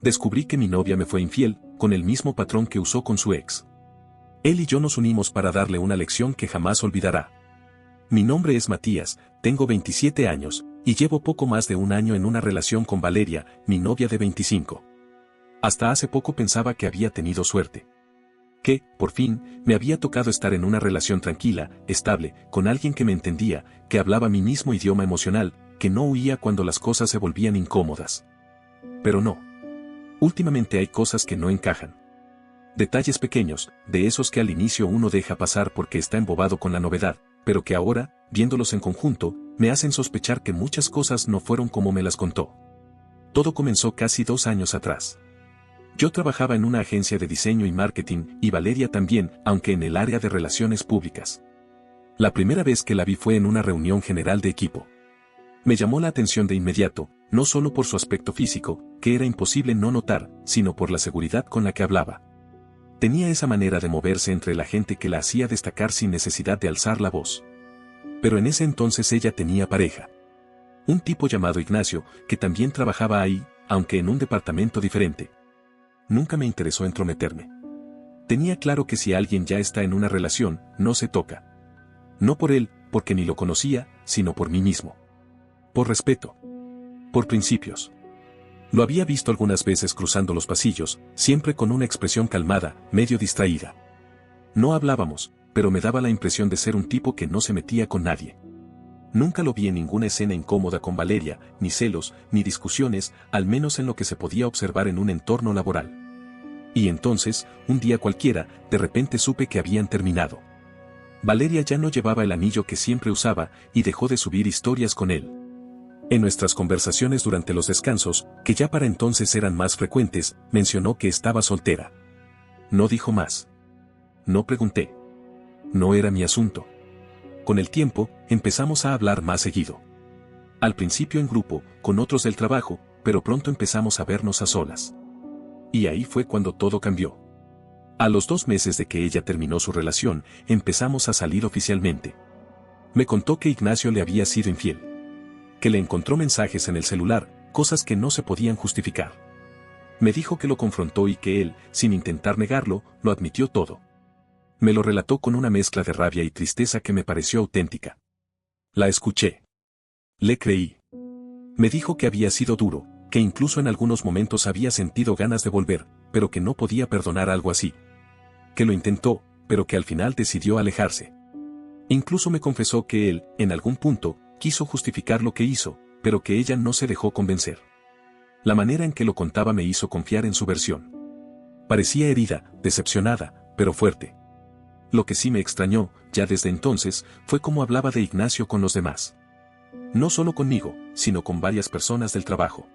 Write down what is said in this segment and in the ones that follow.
Descubrí que mi novia me fue infiel, con el mismo patrón que usó con su ex. Él y yo nos unimos para darle una lección que jamás olvidará. Mi nombre es Matías, tengo 27 años, y llevo poco más de un año en una relación con Valeria, mi novia de 25. Hasta hace poco pensaba que había tenido suerte. Que, por fin, me había tocado estar en una relación tranquila, estable, con alguien que me entendía, que hablaba mi mismo idioma emocional, que no huía cuando las cosas se volvían incómodas. Pero no. Últimamente hay cosas que no encajan. Detalles pequeños, de esos que al inicio uno deja pasar porque está embobado con la novedad, pero que ahora, viéndolos en conjunto, me hacen sospechar que muchas cosas no fueron como me las contó. Todo comenzó casi 2 años atrás. Yo trabajaba en una agencia de diseño y marketing, y Valeria también, aunque en el área de relaciones públicas. La primera vez que la vi fue en una reunión general de equipo. Me llamó la atención de inmediato, no solo por su aspecto físico, que era imposible no notar, sino por la seguridad con la que hablaba. Tenía esa manera de moverse entre la gente que la hacía destacar sin necesidad de alzar la voz. Pero en ese entonces ella tenía pareja. Un tipo llamado Ignacio, que también trabajaba ahí, aunque en un departamento diferente. Nunca me interesó entrometerme. Tenía claro que si alguien ya está en una relación, no se toca. No por él, porque ni lo conocía, sino por mí mismo. Por respeto. Por principios. Lo había visto algunas veces cruzando los pasillos, siempre con una expresión calmada, medio distraída. No hablábamos, pero me daba la impresión de ser un tipo que no se metía con nadie. Nunca lo vi en ninguna escena incómoda con Valeria, ni celos, ni discusiones, al menos en lo que se podía observar en un entorno laboral. Y entonces, un día cualquiera, de repente supe que habían terminado. Valeria ya no llevaba el anillo que siempre usaba, y dejó de subir historias con él. En nuestras conversaciones durante los descansos, que ya para entonces eran más frecuentes, mencionó que estaba soltera. No dijo más. No pregunté. No era mi asunto. Con el tiempo, empezamos a hablar más seguido. Al principio en grupo, con otros del trabajo, pero pronto empezamos a vernos a solas. Y ahí fue cuando todo cambió. A los 2 meses de que ella terminó su relación, empezamos a salir oficialmente. Me contó que Ignacio le había sido infiel. Que le encontró mensajes en el celular, cosas que no se podían justificar. Me dijo que lo confrontó y que él, sin intentar negarlo, lo admitió todo. Me lo relató con una mezcla de rabia y tristeza que me pareció auténtica. La escuché. Le creí. Me dijo que había sido duro, que incluso en algunos momentos había sentido ganas de volver, pero que no podía perdonar algo así. Que lo intentó, pero que al final decidió alejarse. Incluso me confesó que él, en algún punto, quiso justificar lo que hizo, pero que ella no se dejó convencer. La manera en que lo contaba me hizo confiar en su versión. Parecía herida, decepcionada, pero fuerte. Lo que sí me extrañó, ya desde entonces, fue cómo hablaba de Ignacio con los demás. No solo conmigo, sino con varias personas del trabajo.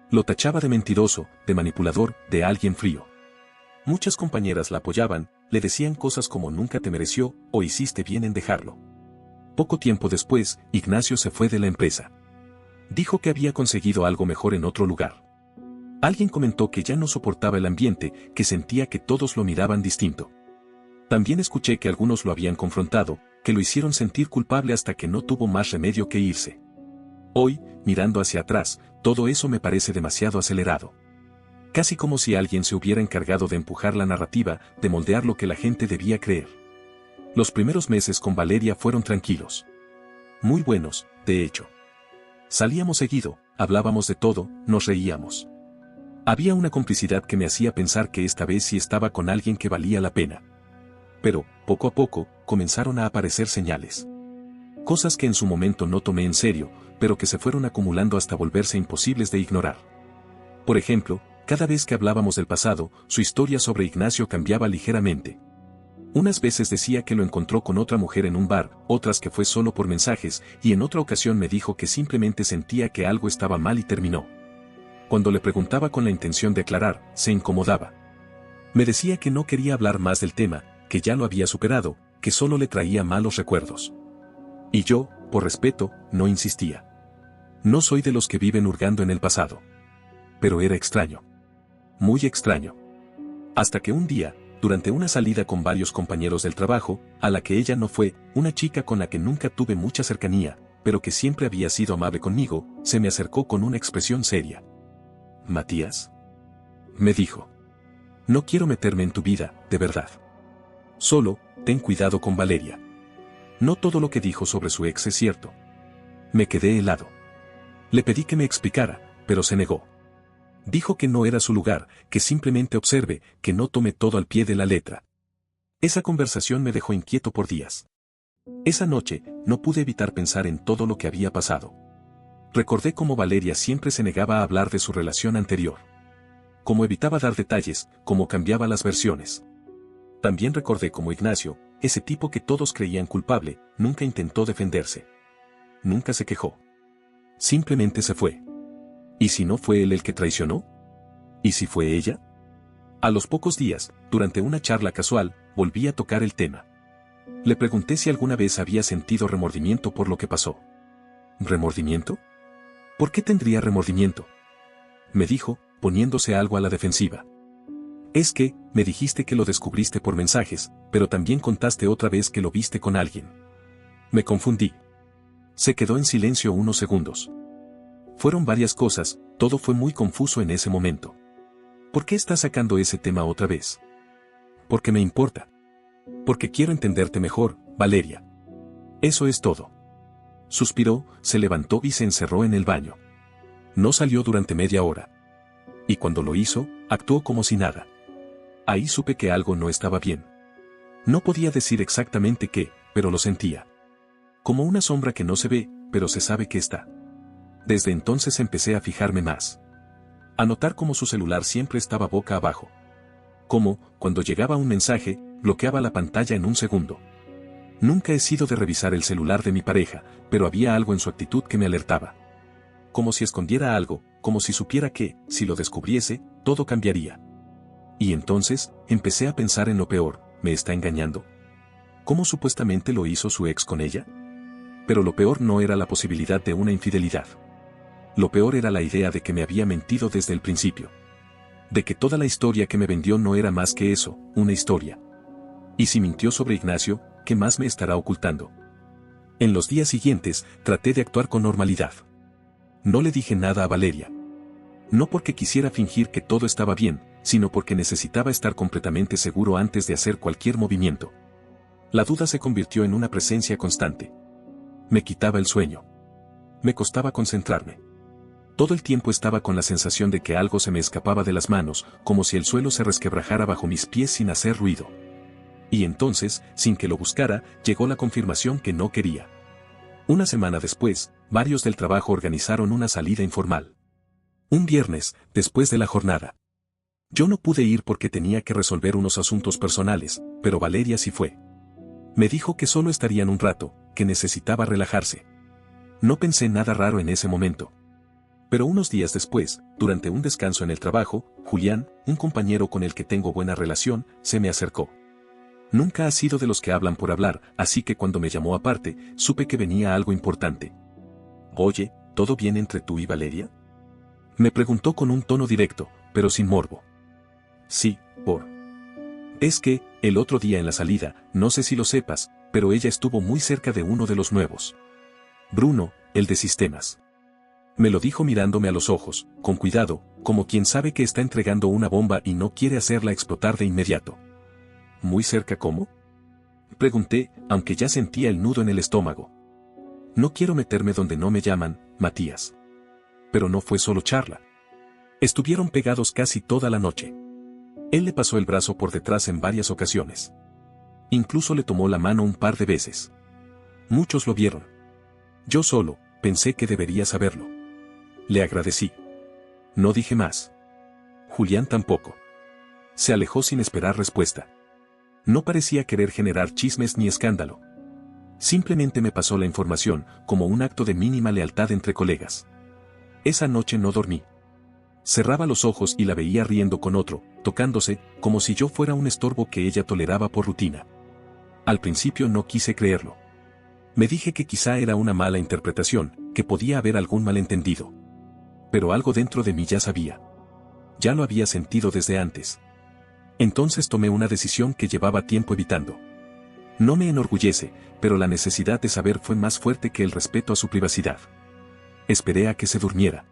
Lo tachaba de mentiroso, de manipulador, de alguien frío. Muchas compañeras la apoyaban, le decían cosas como nunca te mereció, o hiciste bien en dejarlo. Poco tiempo después, Ignacio se fue de la empresa. Dijo que había conseguido algo mejor en otro lugar. Alguien comentó que ya no soportaba el ambiente, que sentía que todos lo miraban distinto. También escuché que algunos lo habían confrontado, que lo hicieron sentir culpable hasta que no tuvo más remedio que irse. Hoy, mirando hacia atrás, todo eso me parece demasiado acelerado. Casi como si alguien se hubiera encargado de empujar la narrativa, de moldear lo que la gente debía creer. Los primeros meses con Valeria fueron tranquilos. Muy buenos, de hecho. Salíamos seguido, hablábamos de todo, nos reíamos. Había una complicidad que me hacía pensar que esta vez sí estaba con alguien que valía la pena. Pero, poco a poco, comenzaron a aparecer señales. Cosas que en su momento no tomé en serio, pero que se fueron acumulando hasta volverse imposibles de ignorar. Por ejemplo, cada vez que hablábamos del pasado, su historia sobre Ignacio cambiaba ligeramente. Unas veces decía que lo encontró con otra mujer en un bar, otras que fue solo por mensajes, y en otra ocasión me dijo que simplemente sentía que algo estaba mal y terminó. Cuando le preguntaba con la intención de aclarar, se incomodaba. Me decía que no quería hablar más del tema, que ya lo había superado, que solo le traía malos recuerdos. Y yo, por respeto, no insistía. No soy de los que viven hurgando en el pasado. Pero era extraño. Muy extraño. Hasta que un día, durante una salida con varios compañeros del trabajo, a la que ella no fue, una chica con la que nunca tuve mucha cercanía, pero que siempre había sido amable conmigo, se me acercó con una expresión seria. «¿Matías?». me dijo. No quiero meterme en tu vida, de verdad. Solo, ten cuidado con Valeria. No todo lo que dijo sobre su ex es cierto. Me quedé helado. Le pedí que me explicara, pero se negó. Dijo que no era su lugar, que simplemente observe, que no tome todo al pie de la letra. Esa conversación me dejó inquieto por días. Esa noche, no pude evitar pensar en todo lo que había pasado. Recordé cómo Valeria siempre se negaba a hablar de su relación anterior. Cómo evitaba dar detalles, cómo cambiaba las versiones. También recordé cómo Ignacio, ese tipo que todos creían culpable, nunca intentó defenderse. Nunca se quejó. Simplemente se fue. ¿Y si no fue él el que traicionó? ¿Y si fue ella? A los pocos días, durante una charla casual, volví a tocar el tema. Le pregunté si alguna vez había sentido remordimiento por lo que pasó. ¿Remordimiento? ¿Por qué tendría remordimiento? Me dijo, poniéndose algo a la defensiva. Es que, me dijiste que lo descubriste por mensajes, pero también contaste otra vez que lo viste con alguien. Me confundí. Se quedó en silencio unos segundos. Fueron varias cosas, todo fue muy confuso en ese momento. ¿Por qué estás sacando ese tema otra vez? Porque me importa. Porque quiero entenderte mejor, Valeria. Eso es todo. Suspiró, se levantó y se encerró en el baño. No salió durante media hora. Y cuando lo hizo, actuó como si nada. Ahí supe que algo no estaba bien. No podía decir exactamente qué, pero lo sentía. Como una sombra que no se ve, pero se sabe que está. Desde entonces empecé a fijarme más. A notar cómo su celular siempre estaba boca abajo. Cómo, cuando llegaba un mensaje, bloqueaba la pantalla en un segundo. Nunca he sido de revisar el celular de mi pareja, pero había algo en su actitud que me alertaba. Como si escondiera algo, como si supiera que, si lo descubriese, todo cambiaría. Y entonces, empecé a pensar en lo peor, ¿me está engañando? ¿Cómo supuestamente lo hizo su ex con ella? Pero lo peor no era la posibilidad de una infidelidad. Lo peor era la idea de que me había mentido desde el principio. De que toda la historia que me vendió no era más que eso, una historia. Y si mintió sobre Ignacio, ¿qué más me estará ocultando? En los días siguientes, traté de actuar con normalidad. No le dije nada a Valeria. No porque quisiera fingir que todo estaba bien, sino porque necesitaba estar completamente seguro antes de hacer cualquier movimiento. La duda se convirtió en una presencia constante. Me quitaba el sueño. Me costaba concentrarme. Todo el tiempo estaba con la sensación de que algo se me escapaba de las manos, como si el suelo se resquebrajara bajo mis pies sin hacer ruido. Y entonces, sin que lo buscara, llegó la confirmación que no quería. Una semana después, varios del trabajo organizaron una salida informal. Un viernes, después de la jornada. Yo no pude ir porque tenía que resolver unos asuntos personales, pero Valeria sí fue. Me dijo que solo estarían un rato, que necesitaba relajarse. No pensé nada raro en ese momento. Pero unos días después, durante un descanso en el trabajo, Julián, un compañero con el que tengo buena relación, se me acercó. Nunca ha sido de los que hablan por hablar, así que cuando me llamó aparte, supe que venía algo importante. Oye, ¿todo bien entre tú y Valeria? Me preguntó con un tono directo, pero sin morbo. Sí, por. Es que, el otro día en la salida, no sé si lo sepas, pero ella estuvo muy cerca de uno de los nuevos. Bruno, el de sistemas. Me lo dijo mirándome a los ojos, con cuidado, como quien sabe que está entregando una bomba y no quiere hacerla explotar de inmediato. ¿Muy cerca cómo? Pregunté, aunque ya sentía el nudo en el estómago. No quiero meterme donde no me llaman, Matías. Pero no fue solo charla. Estuvieron pegados casi toda la noche. Él le pasó el brazo por detrás en varias ocasiones. Incluso le tomó la mano un par de veces. Muchos lo vieron. Yo solo, pensé que debería saberlo. Le agradecí. No dije más. Julián tampoco. Se alejó sin esperar respuesta. No parecía querer generar chismes ni escándalo. Simplemente me pasó la información, como un acto de mínima lealtad entre colegas. Esa noche no dormí. Cerraba los ojos y la veía riendo con otro, tocándose, como si yo fuera un estorbo que ella toleraba por rutina. Al principio no quise creerlo. Me dije que quizá era una mala interpretación, que podía haber algún malentendido. Pero algo dentro de mí ya sabía. Ya lo había sentido desde antes. Entonces tomé una decisión que llevaba tiempo evitando. No me enorgullece, pero la necesidad de saber fue más fuerte que el respeto a su privacidad. Esperé a que se durmiera.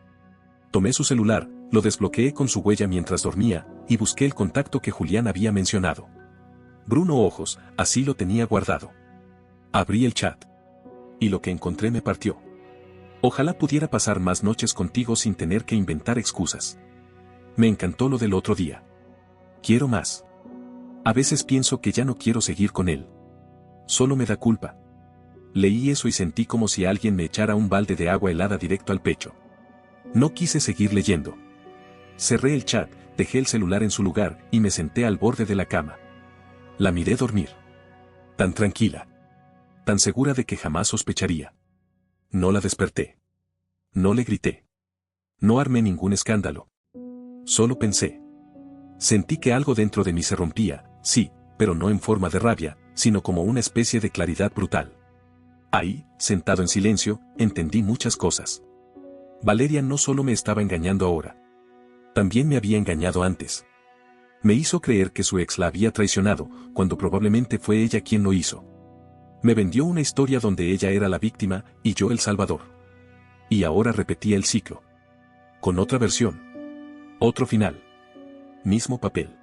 Tomé su celular, Lo desbloqueé con su huella mientras dormía, y busqué el contacto que Julián había mencionado. Bruno Ojos, así lo tenía guardado. Abrí el chat. Y lo que encontré me partió. Ojalá pudiera pasar más noches contigo sin tener que inventar excusas. Me encantó lo del otro día. Quiero más. A veces pienso que ya no quiero seguir con él. Solo me da culpa. Leí eso y sentí como si alguien me echara un balde de agua helada directo al pecho. No quise seguir leyendo. Cerré el chat, dejé el celular en su lugar y me senté al borde de la cama. La miré dormir. Tan tranquila. Tan segura de que jamás sospecharía. No la desperté. No le grité. No armé ningún escándalo. Solo pensé. Sentí que algo dentro de mí se rompía, sí, pero no en forma de rabia, sino como una especie de claridad brutal. Ahí, sentado en silencio, entendí muchas cosas. Valeria no solo me estaba engañando ahora. También me había engañado antes. Me hizo creer que su ex la había traicionado, cuando probablemente fue ella quien lo hizo. Me vendió una historia donde ella era la víctima y yo el salvador. Y ahora repetía el ciclo. Con otra versión. Otro final. Mismo papel.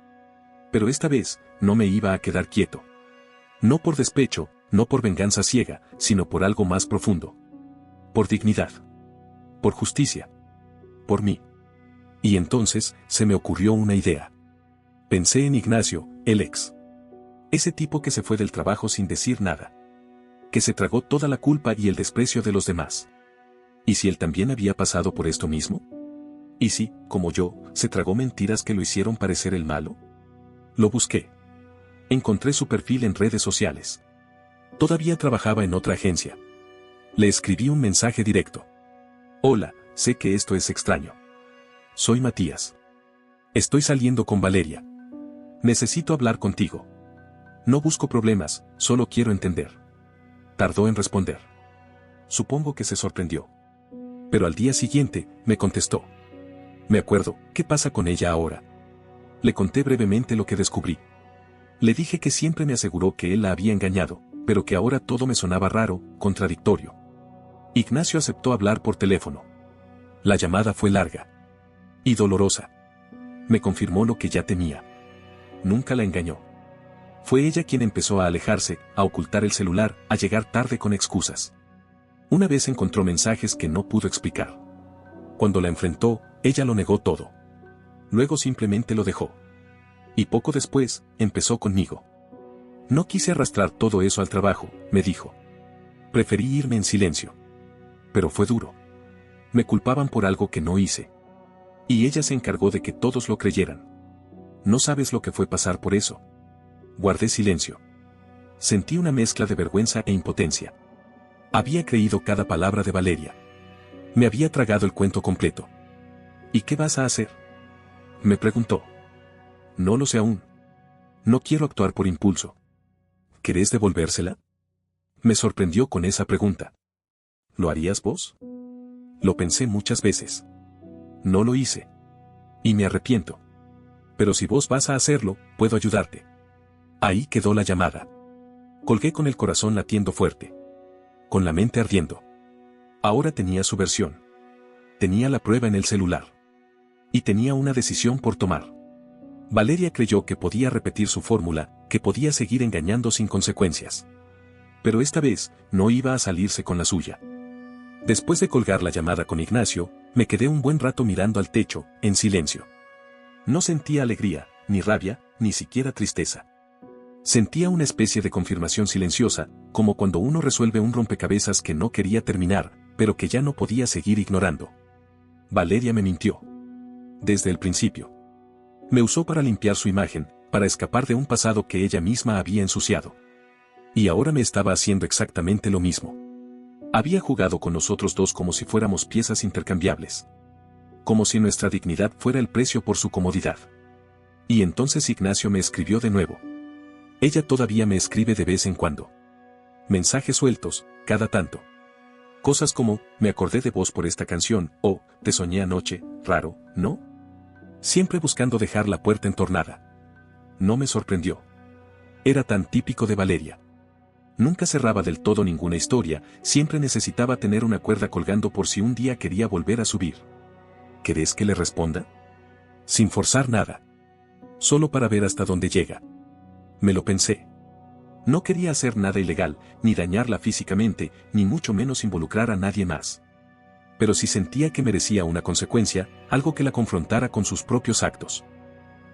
Pero esta vez, no me iba a quedar quieto. No por despecho, no por venganza ciega, sino por algo más profundo. Por dignidad. Por justicia. Por mí. Y entonces, se me ocurrió una idea. Pensé en Ignacio, el ex. Ese tipo que se fue del trabajo sin decir nada. Que se tragó toda la culpa y el desprecio de los demás. ¿Y si él también había pasado por esto mismo? ¿Y si, como yo, se tragó mentiras que lo hicieron parecer el malo? Lo busqué. Encontré su perfil en redes sociales. Todavía trabajaba en otra agencia. Le escribí un mensaje directo. Hola, sé que esto es extraño. Soy Matías. Estoy saliendo con Valeria. Necesito hablar contigo. No busco problemas, solo quiero entender. Tardó en responder. Supongo que se sorprendió. Pero al día siguiente, me contestó. Me acuerdo, ¿qué pasa con ella ahora? Le conté brevemente lo que descubrí. Le dije que siempre me aseguró que él la había engañado, pero que ahora todo me sonaba raro, contradictorio. Ignacio aceptó hablar por teléfono. La llamada fue larga. Y dolorosa. Me confirmó lo que ya temía. Nunca la engañó. Fue ella quien empezó a alejarse, a ocultar el celular, a llegar tarde con excusas. Una vez encontró mensajes que no pudo explicar. Cuando la enfrentó, ella lo negó todo. Luego simplemente lo dejó. Y poco después, empezó conmigo. No quise arrastrar todo eso al trabajo, me dijo. Preferí irme en silencio. Pero fue duro. Me culpaban por algo que no hice. Y ella se encargó de que todos lo creyeran. No sabes lo que fue pasar por eso. Guardé silencio. Sentí una mezcla de vergüenza e impotencia. Había creído cada palabra de Valeria. Me había tragado el cuento completo. ¿Y qué vas a hacer? Me preguntó. No lo sé aún. No quiero actuar por impulso. ¿Querés devolvérsela? Me sorprendió con esa pregunta. ¿Lo harías vos? Lo pensé muchas veces. No lo hice. Y me arrepiento. Pero si vos vas a hacerlo, puedo ayudarte. Ahí quedó la llamada. Colgué con el corazón latiendo fuerte. Con la mente ardiendo. Ahora tenía su versión. Tenía la prueba en el celular. Y tenía una decisión por tomar. Valeria creyó que podía repetir su fórmula, que podía seguir engañando sin consecuencias. Pero esta vez, no iba a salirse con la suya. Después de colgar la llamada con Ignacio, me quedé un buen rato mirando al techo, en silencio. No sentía alegría, ni rabia, ni siquiera tristeza. Sentía una especie de confirmación silenciosa, como cuando uno resuelve un rompecabezas que no quería terminar, pero que ya no podía seguir ignorando. Valeria me mintió. Desde el principio. Me usó para limpiar su imagen, para escapar de un pasado que ella misma había ensuciado. Y ahora me estaba haciendo exactamente lo mismo. Había jugado con nosotros dos como si fuéramos piezas intercambiables. Como si nuestra dignidad fuera el precio por su comodidad. Y entonces Ignacio me escribió de nuevo. Ella todavía me escribe de vez en cuando. Mensajes sueltos, cada tanto. Cosas como, me acordé de vos por esta canción, o, te soñé anoche, raro, ¿no? Siempre buscando dejar la puerta entornada. No me sorprendió. Era tan típico de Valeria. Nunca cerraba del todo ninguna historia, siempre necesitaba tener una cuerda colgando por si un día quería volver a subir. ¿Querés que le responda? Sin forzar nada. Solo para ver hasta dónde llega. Me lo pensé. No quería hacer nada ilegal, ni dañarla físicamente, ni mucho menos involucrar a nadie más. Pero si sentía que merecía una consecuencia, algo que la confrontara con sus propios actos.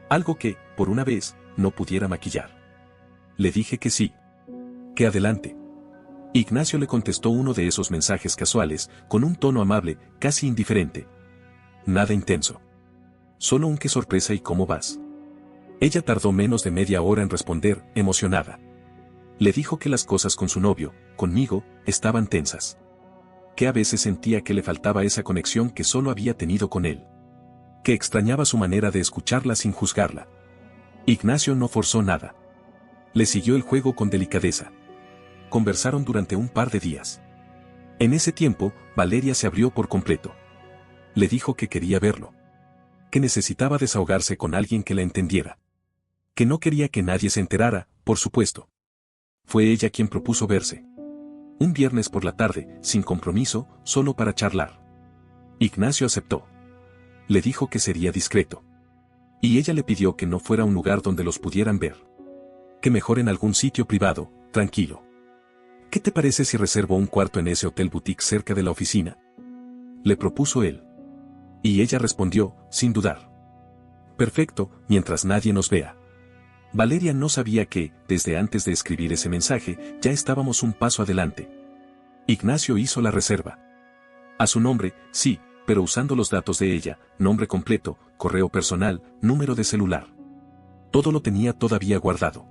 Algo que, por una vez, no pudiera maquillar. Le dije que sí. Que adelante. Ignacio le contestó uno de esos mensajes casuales, con un tono amable, casi indiferente. Nada intenso. Solo un qué sorpresa y cómo vas. Ella tardó menos de media hora en responder, emocionada. Le dijo que las cosas con su novio, conmigo, estaban tensas. Que a veces sentía que le faltaba esa conexión que solo había tenido con él. Que extrañaba su manera de escucharla sin juzgarla. Ignacio no forzó nada. Le siguió el juego con delicadeza. Conversaron durante un par de días. En ese tiempo, Valeria se abrió por completo. Le dijo que quería verlo. Que necesitaba desahogarse con alguien que la entendiera. Que no quería que nadie se enterara, por supuesto. Fue ella quien propuso verse. Un viernes por la tarde, sin compromiso, solo para charlar. Ignacio aceptó. Le dijo que sería discreto. Y ella le pidió que no fuera a un lugar donde los pudieran ver. Que mejor en algún sitio privado, tranquilo. ¿Qué te parece si reservo un cuarto en ese hotel boutique cerca de la oficina? Le propuso él. Y ella respondió, sin dudar. Perfecto, mientras nadie nos vea. Valeria no sabía que, desde antes de escribir ese mensaje, ya estábamos un paso adelante. Ignacio hizo la reserva. A su nombre, sí, pero usando los datos de ella, nombre completo, correo personal, número de celular. Todo lo tenía todavía guardado.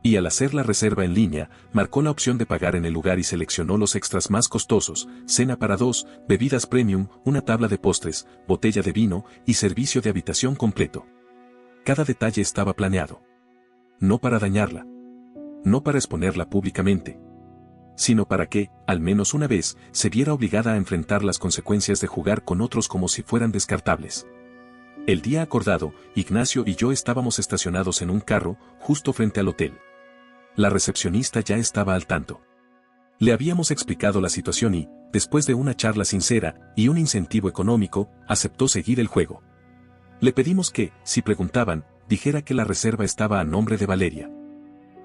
Y al hacer la reserva en línea, marcó la opción de pagar en el lugar y seleccionó los extras más costosos, cena para 2, bebidas premium, una tabla de postres, botella de vino y servicio de habitación completo. Cada detalle estaba planeado. No para dañarla. No para exponerla públicamente. Sino para que, al menos una vez, se viera obligada a enfrentar las consecuencias de jugar con otros como si fueran descartables. El día acordado, Ignacio y yo estábamos estacionados en un carro, justo frente al hotel. La recepcionista ya estaba al tanto. Le habíamos explicado la situación y, después de una charla sincera y un incentivo económico, aceptó seguir el juego. Le pedimos que, si preguntaban, dijera que la reserva estaba a nombre de Valeria.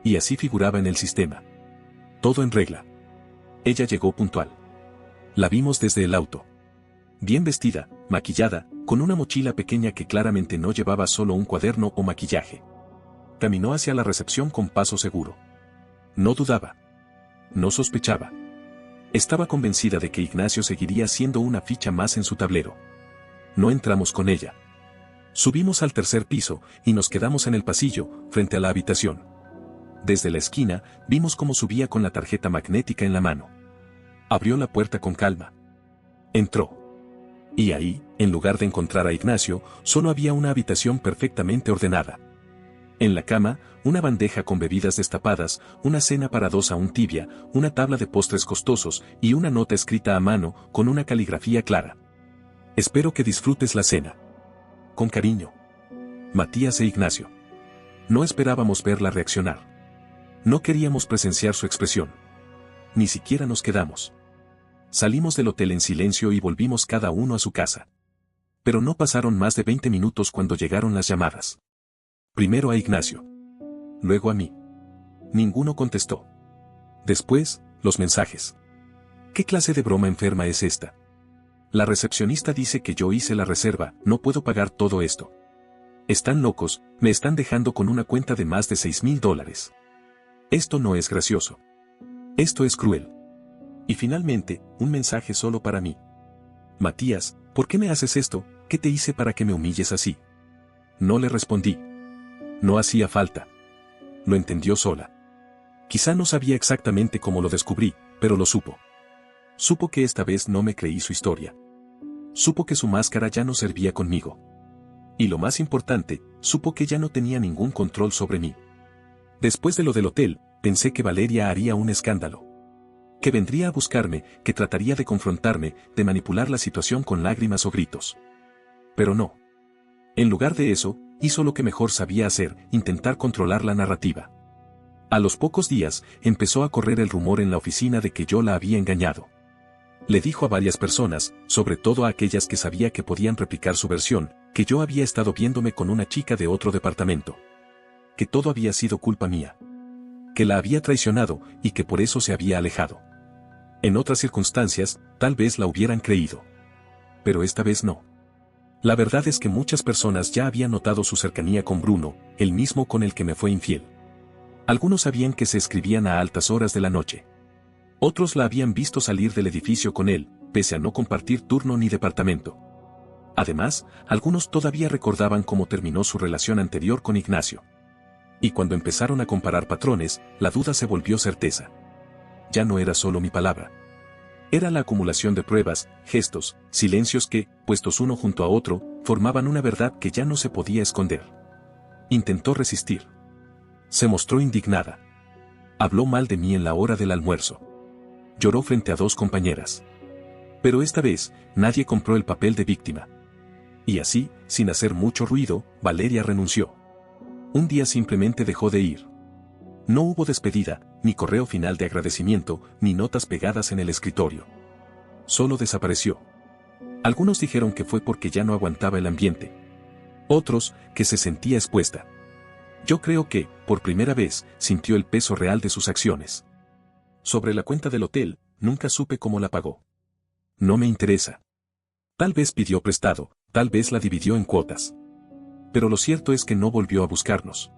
Y así figuraba en el sistema. Todo en regla. Ella llegó puntual. La vimos desde el auto. Bien vestida, maquillada, con una mochila pequeña que claramente no llevaba solo un cuaderno o maquillaje. Caminó hacia la recepción con paso seguro. No dudaba. No sospechaba. Estaba convencida de que Ignacio seguiría siendo una ficha más en su tablero. No entramos con ella. Subimos al tercer piso y nos quedamos en el pasillo, frente a la habitación. Desde la esquina, vimos cómo subía con la tarjeta magnética en la mano. Abrió la puerta con calma. Entró. Y ahí, en lugar de encontrar a Ignacio, solo había una habitación perfectamente ordenada. En la cama, una bandeja con bebidas destapadas, una cena para 2 aún tibia, una tabla de postres costosos y una nota escrita a mano con una caligrafía clara. Espero que disfrutes la cena. Con cariño. Matías e Ignacio. No esperábamos verla reaccionar. No queríamos presenciar su expresión. Ni siquiera nos quedamos. Salimos del hotel en silencio y volvimos cada uno a su casa. Pero no pasaron más de 20 minutos cuando llegaron las llamadas. Primero a Ignacio. Luego a mí. Ninguno contestó. Después, los mensajes. ¿Qué clase de broma enferma es esta? La recepcionista dice que yo hice la reserva, no puedo pagar todo esto. Están locos, me están dejando con una cuenta de más de $6,000. Esto no es gracioso. Esto es cruel. Y finalmente, un mensaje solo para mí. Matías, ¿por qué me haces esto? ¿Qué te hice para que me humilles así? No le respondí. No hacía falta. Lo entendió sola. Quizá no sabía exactamente cómo lo descubrí, pero lo supo. Supo que esta vez no me creí su historia. Supo que su máscara ya no servía conmigo. Y lo más importante, supo que ya no tenía ningún control sobre mí. Después de lo del hotel, pensé que Valeria haría un escándalo. Que vendría a buscarme, que trataría de confrontarme, de manipular la situación con lágrimas o gritos. Pero no. En lugar de eso, hizo lo que mejor sabía hacer, intentar controlar la narrativa. A los pocos días, empezó a correr el rumor en la oficina de que yo la había engañado. Le dijo a varias personas, sobre todo a aquellas que sabía que podían replicar su versión, Que yo había estado viéndome con una chica de otro departamento. Que todo había sido culpa mía. Que la había traicionado y que por eso se había alejado. En otras circunstancias, tal vez la hubieran creído. Pero esta vez no. La verdad es que muchas personas ya habían notado su cercanía con Bruno, el mismo con el que me fue infiel. Algunos sabían que se escribían a altas horas de la noche. Otros la habían visto salir del edificio con él, pese a no compartir turno ni departamento. Además, algunos todavía recordaban cómo terminó su relación anterior con Ignacio. Y cuando empezaron a comparar patrones, la duda se volvió certeza. Ya no era solo mi palabra. Era la acumulación de pruebas, gestos, silencios que, puestos uno junto a otro, formaban una verdad que ya no se podía esconder. Intentó resistir. Se mostró indignada. Habló mal de mí en la hora del almuerzo. Lloró frente a 2 compañeras. Pero esta vez, nadie compró el papel de víctima. Y así, sin hacer mucho ruido, Valeria renunció. Un día simplemente dejó de ir. No hubo despedida, ni correo final de agradecimiento, ni notas pegadas en el escritorio. Solo desapareció. Algunos dijeron que fue porque ya no aguantaba el ambiente. Otros, que se sentía expuesta. Yo creo que, por primera vez, sintió el peso real de sus acciones. Sobre la cuenta del hotel, nunca supe cómo la pagó. No me interesa. Tal vez pidió prestado, tal vez la dividió en cuotas. Pero lo cierto es que no volvió a buscarnos.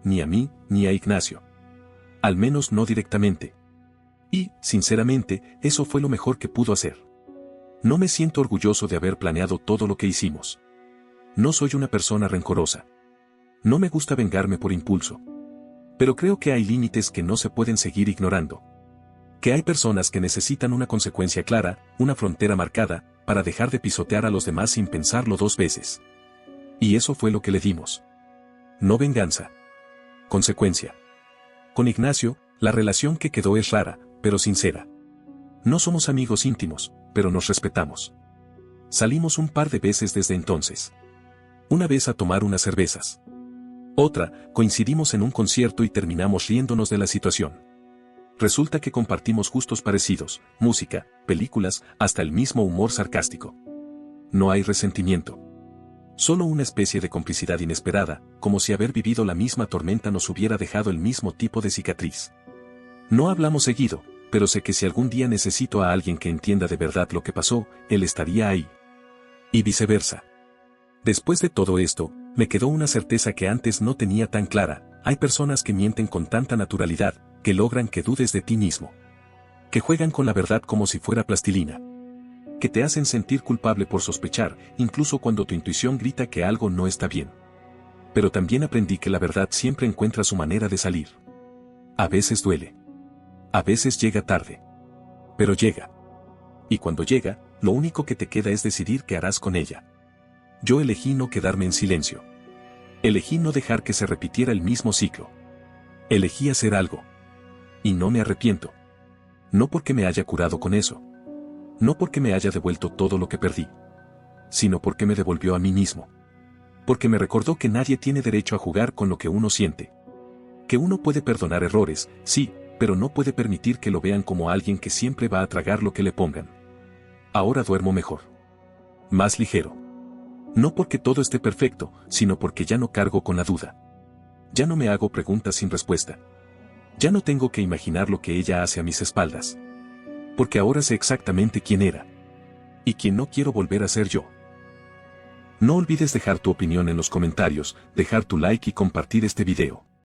Ni a mí, ni a Ignacio. Al menos no directamente. Y, sinceramente, eso fue lo mejor que pudo hacer. No me siento orgulloso de haber planeado todo lo que hicimos. No soy una persona rencorosa. No me gusta vengarme por impulso. Pero creo que hay límites que no se pueden seguir ignorando. Que hay personas que necesitan una consecuencia clara, una frontera marcada, para dejar de pisotear a los demás sin pensarlo 2 veces. Y eso fue lo que le dimos. No venganza. Consecuencia. Con Ignacio, la relación que quedó es rara, pero sincera. No somos amigos íntimos, pero nos respetamos. Salimos un par de veces desde entonces. Una vez a tomar unas cervezas. Otra, coincidimos en un concierto y terminamos riéndonos de la situación. Resulta que compartimos gustos parecidos, música, películas, hasta el mismo humor sarcástico. No hay resentimiento. Solo una especie de complicidad inesperada, como si haber vivido la misma tormenta nos hubiera dejado el mismo tipo de cicatriz. No hablamos seguido, pero sé que si algún día necesito a alguien que entienda de verdad lo que pasó, él estaría ahí. Y viceversa. Después de todo esto, me quedó una certeza que antes no tenía tan clara: hay personas que mienten con tanta naturalidad, que logran que dudes de ti mismo. Que juegan con la verdad como si fuera plastilina. Que te hacen sentir culpable por sospechar, incluso cuando tu intuición grita que algo no está bien. Pero también aprendí que la verdad siempre encuentra su manera de salir. A veces duele. A veces llega tarde. Pero llega. Y cuando llega, lo único que te queda es decidir qué harás con ella. Yo elegí no quedarme en silencio. Elegí no dejar que se repitiera el mismo ciclo. Elegí hacer algo. Y no me arrepiento. No porque me haya curado con eso. No porque me haya devuelto todo lo que perdí. Sino porque me devolvió a mí mismo. Porque me recordó que nadie tiene derecho a jugar con lo que uno siente. Que uno puede perdonar errores, sí, pero no puede permitir que lo vean como alguien que siempre va a tragar lo que le pongan. Ahora duermo mejor. Más ligero. No porque todo esté perfecto, sino porque ya no cargo con la duda. Ya no me hago preguntas sin respuesta. Ya no tengo que imaginar lo que ella hace a mis espaldas. Porque ahora sé exactamente quién era. Y quién no quiero volver a ser yo. No olvides dejar tu opinión en los comentarios, dejar tu like y compartir este video.